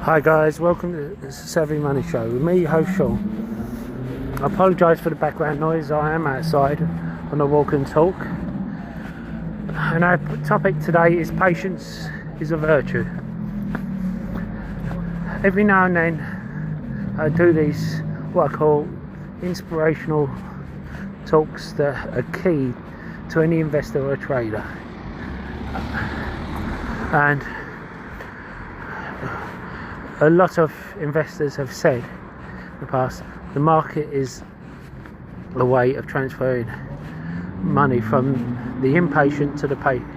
Hi guys, welcome to the Savvy Money Show with me, host Sean. I apologise for the background noise. I am outside on a walk and talk, and our topic today is patience is a virtue. Every now and then I do these what I call inspirational talks that are key to any investor or trader, and a lot of investors have said in the past the market is a way of transferring money from the impatient to the patient.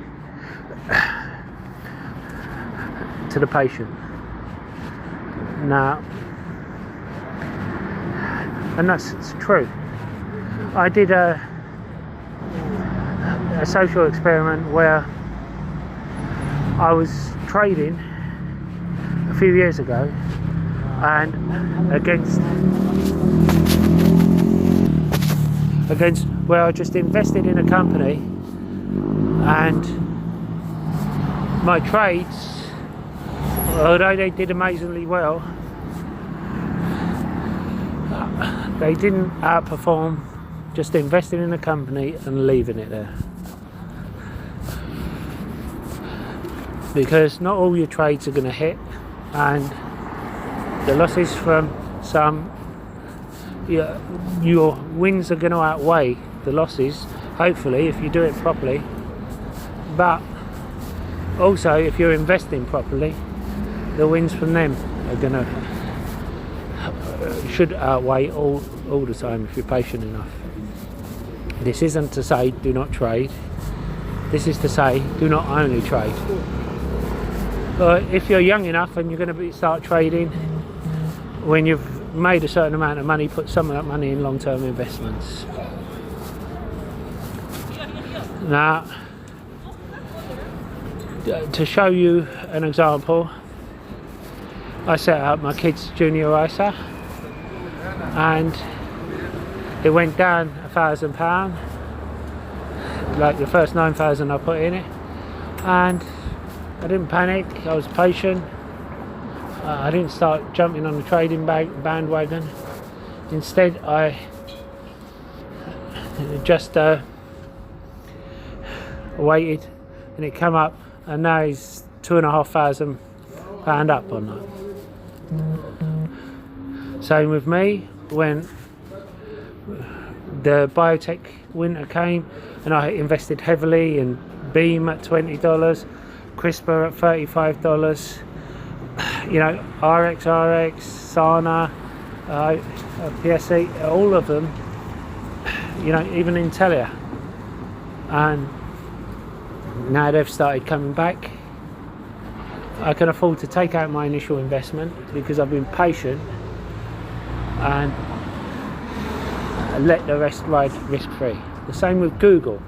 Now, and that's true. I did a social experiment where I was trading a few years ago, and against where I just invested in a company, and my trades, although they did amazingly well, they didn't outperform just investing in a company and leaving it there. Because not all your trades are going to hit, and the losses from some, your wins are going to outweigh the losses, hopefully, if you do it properly. But also, if you're investing properly, the wins from them are going to should outweigh all the time if you're patient enough. This isn't to say do not trade. This is to say do not only trade. If you're young enough and you're going to start trading when you've made a certain amount of money, put some of that money in long-term investments. Now, to show you an example, I set up my kids' junior ISA, and it went down £1,000, like the first 9,000 I put in it, and I didn't panic. I was patient. I didn't start jumping on the trading bandwagon. Instead, I just waited, and it came up, and now it's £2,500 up on that. Same with me when the biotech winter came, and I invested heavily in Beam at $20. CRISPR at $35, RX, Sana, PSE, all of them, even Intelia, and now they've started coming back. I can afford to take out my initial investment because I've been patient and let the rest ride risk free. The same with Google,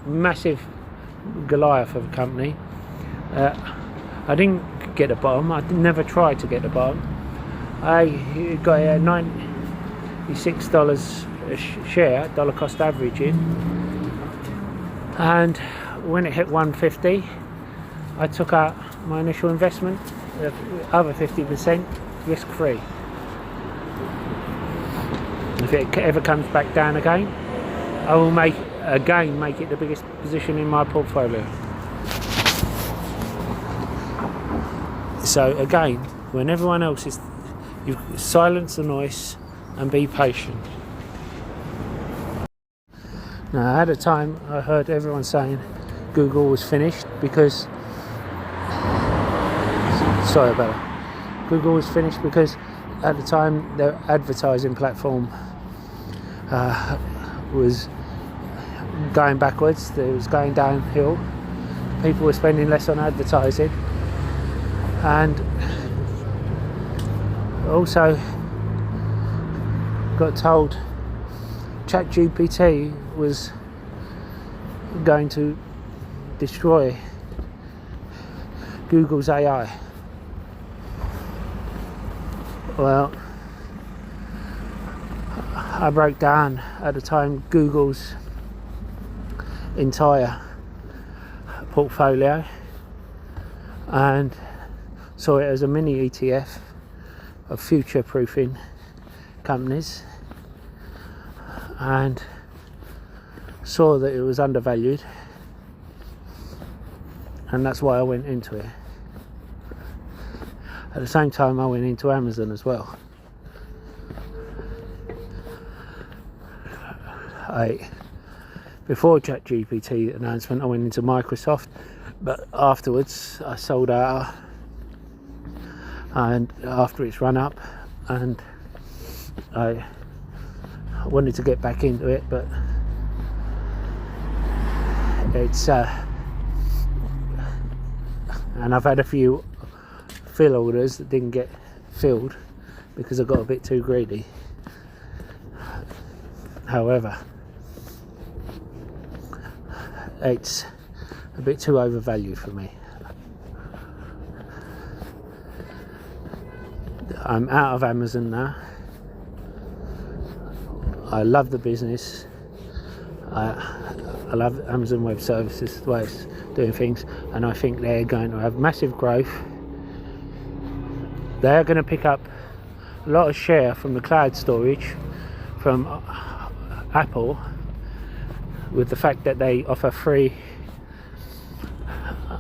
massive Goliath of a company. I didn't get the bottom. I never tried to get the bottom. I got it at $96 a share, dollar cost averaging, and when it hit 150, I took out my initial investment, the other 50% risk free. If it ever comes back down again, I will make it the biggest position in my portfolio. So again, when everyone else is, you silence the noise and be patient. Now, at the time, I heard everyone saying Google was finished because, Google was finished because at the time their advertising platform was going backwards. It was going downhill. People were spending less on advertising. And also got told ChatGPT was going to destroy Google's AI. Well, I broke down at the time Google's entire portfolio and saw it as a mini ETF of future proofing companies, and saw that it was undervalued, and that's why I went into it. At the same time, I went into Amazon as well. Before ChatGPT announcement, I went into Microsoft, but afterwards I sold out, and after it's run up, and I wanted to get back into it, but it's and I've had a few fill orders that didn't get filled because I got a bit too greedy. However, it's a bit too overvalued for me. I'm out of Amazon now. I love the business. I love Amazon Web Services, the way it's doing things, and I think they're going to have massive growth. They're going to pick up a lot of share from the cloud storage from Apple, with the fact that they offer free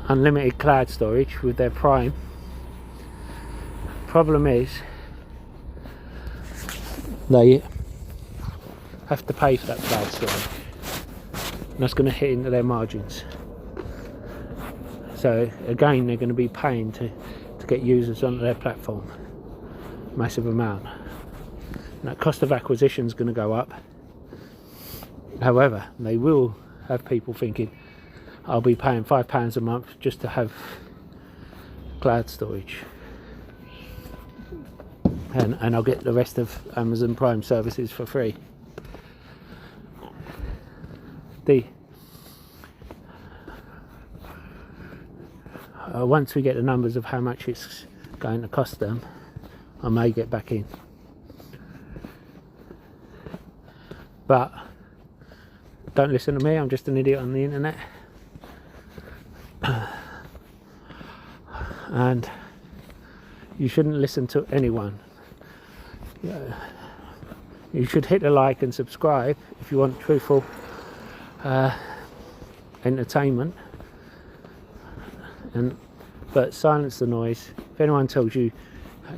unlimited cloud storage with their Prime. Problem is, they have to pay for that cloud storage, and that's going to hit into their margins. So again, they're going to be paying to get users onto their platform, massive amount, and that cost of acquisition is going to go up. However, they will have people thinking, I'll be paying £5 a month just to have cloud storage, and I'll get the rest of Amazon Prime services for free. Once we get the numbers of how much it's going to cost them, I may get back in. But don't listen to me, I'm just an idiot on the internet. And you shouldn't listen to anyone. You should hit the like and subscribe if you want truthful entertainment, but silence the noise. If anyone tells you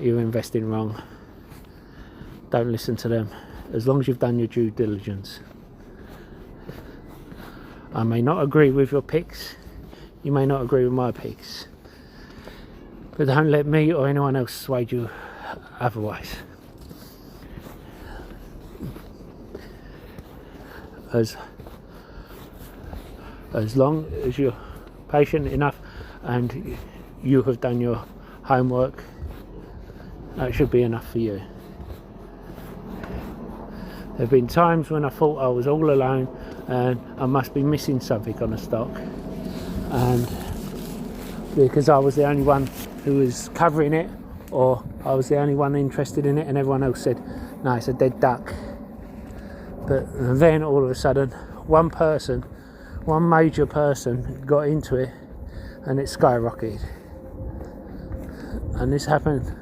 you're investing wrong, don't listen to them, as long as you've done your due diligence. I may not agree with your picks, you may not agree with my picks, but don't let me or anyone else sway you otherwise. As long as you're patient enough and you have done your homework, that should be enough for you. There have been times when I thought I was all alone and I must be missing something on a stock, and because I was the only one who was covering it, or I was the only one interested in it, and everyone else said, no, it's a dead duck. But then all of a sudden, one major person got into it and it skyrocketed. And this happened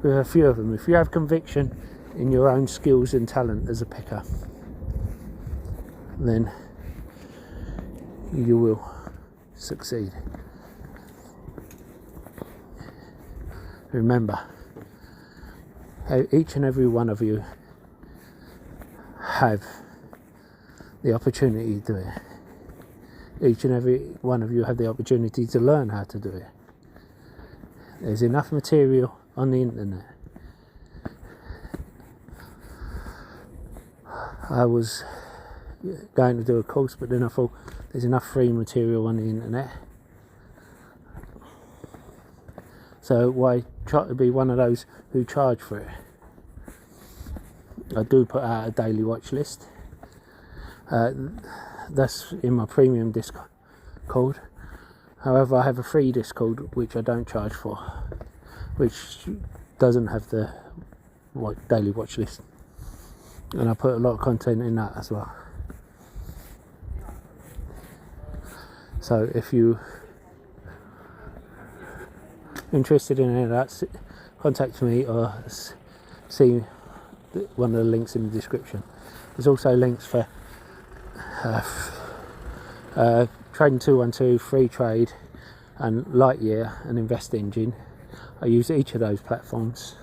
with a few of them. If you have conviction in your own skills and talent as a picker, then you will succeed. Remember, each and every one of you have the opportunity to do it. Each and every one of you have the opportunity to learn how to do it. There's enough material on the internet. I was going to do a course, but then I thought there's enough free material on the internet, so why try to be one of those who charge for it? I do put out a daily watch list. That's in my premium Discord. However, I have a free Discord which I don't charge for, which doesn't have the daily watch list, and I put a lot of content in that as well. So if you interested in any of that, contact me or see one of the links in the description. There's also links for Trading 212, Freetrade and Lightyear and Invest Engine. I use each of those platforms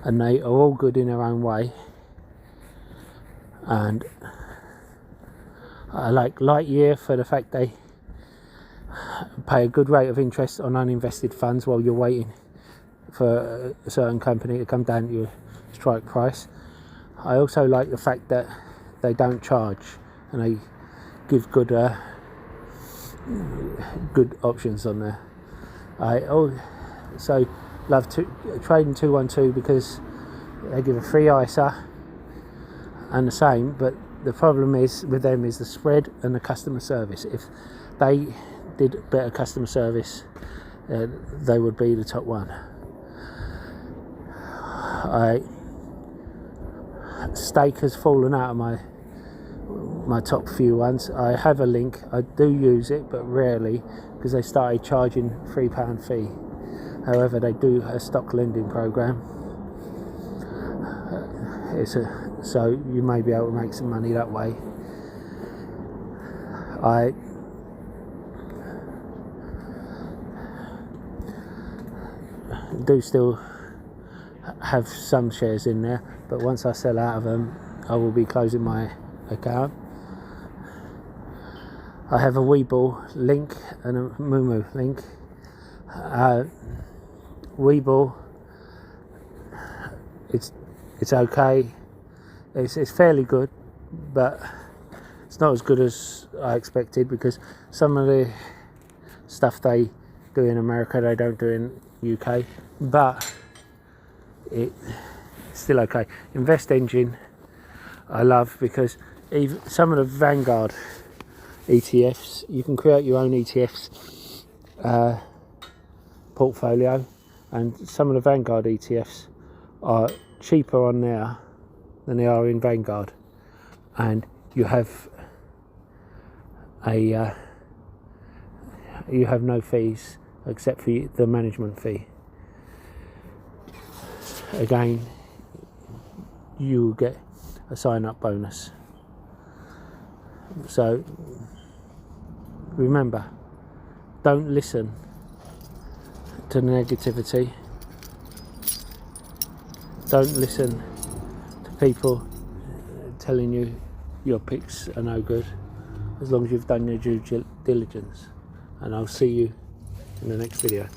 and they are all good in their own way, and I like Lightyear for the fact they pay a good rate of interest on uninvested funds while you're waiting for a certain company to come down to your strike price. I also like the fact that they don't charge and they give good options on there. I also love Trading 212 because they give a free ISA and the same, but the problem is with them is the spread and the customer service. If they did better customer service, they would be the top one. Stake has fallen out of my top few ones. I have a link. I do use it, but rarely, because they started charging £3 fee. However, they do a stock lending program. So you may be able to make some money that way. I do still have some shares in there, but once I sell out of them, I will be closing my account. I have a Webull link and a Moomoo link. Webull, it's okay. It's fairly good, but it's not as good as I expected, because some of the stuff they do in America they don't do in UK, but it's still okay. Invest Engine I love, because even some of the Vanguard ETFs, you can create your own ETFs portfolio, and some of the Vanguard ETFs are cheaper on there than they are in Vanguard, and you have no fees except for the management fee. Again, you will get a sign-up bonus. So remember, don't listen to the negativity. Don't listen to people telling you your picks are no good, as long as you've done your due diligence. And I'll see you in the next video.